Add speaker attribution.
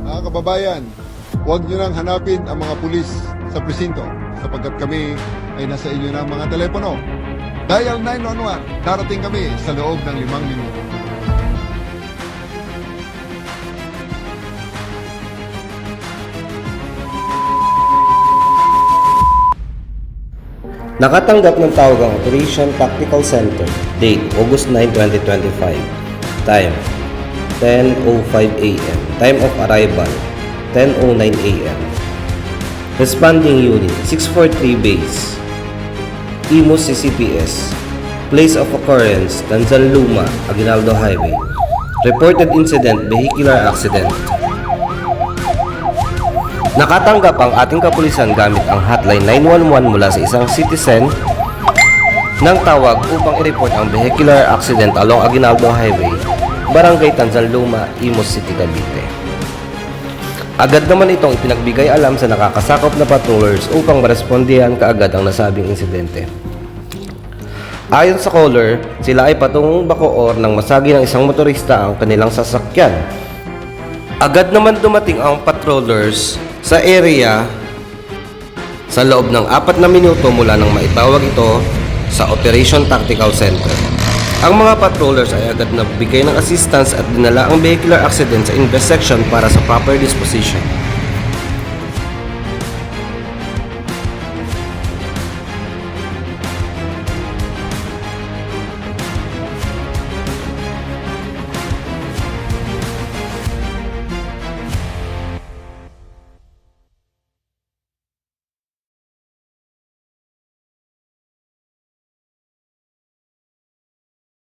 Speaker 1: Mga kababayan, huwag nyo nang hanapin ang mga pulis sa presinto sapagkat kami ay nasa inyo ng mga telepono. Dial 911, darating kami sa loob ng 5 minuto.
Speaker 2: Nakatanggap ng tawag ang Operation Tactical Center. Date, August 9, 2025. Time, 10:05 a.m. Time of arrival, 10:09 a.m. Responding unit, 643 base. Imus CCPS. Place of occurrence, Tanzan Luma, Aguinaldo Highway. Reported incident, vehicular accident. Nakatanggap ang ating kapulisan gamit ang hotline 911 mula sa isang citizen ng tawag upang i-report ang vehicular accident along Aguinaldo Highway, Barangay Tanzan Luma, Imus City, Cavite. Agad naman itong ipinagbigay alam sa nakakasakop na patrollers upang marespondihan kaagad ang nasabing insidente. Ayon sa caller, sila ay patungong Bacoor nang masagi ng isang motorista ang kanilang sasakyan. Agad naman dumating ang patrollers sa area sa loob ng 4 na minuto mula nang maitawag ito sa Operation Tactical Center. Ang mga patrollers ay agad nagbigay ng assistance at dinala ang vehicular accident sa intersection para sa proper disposition.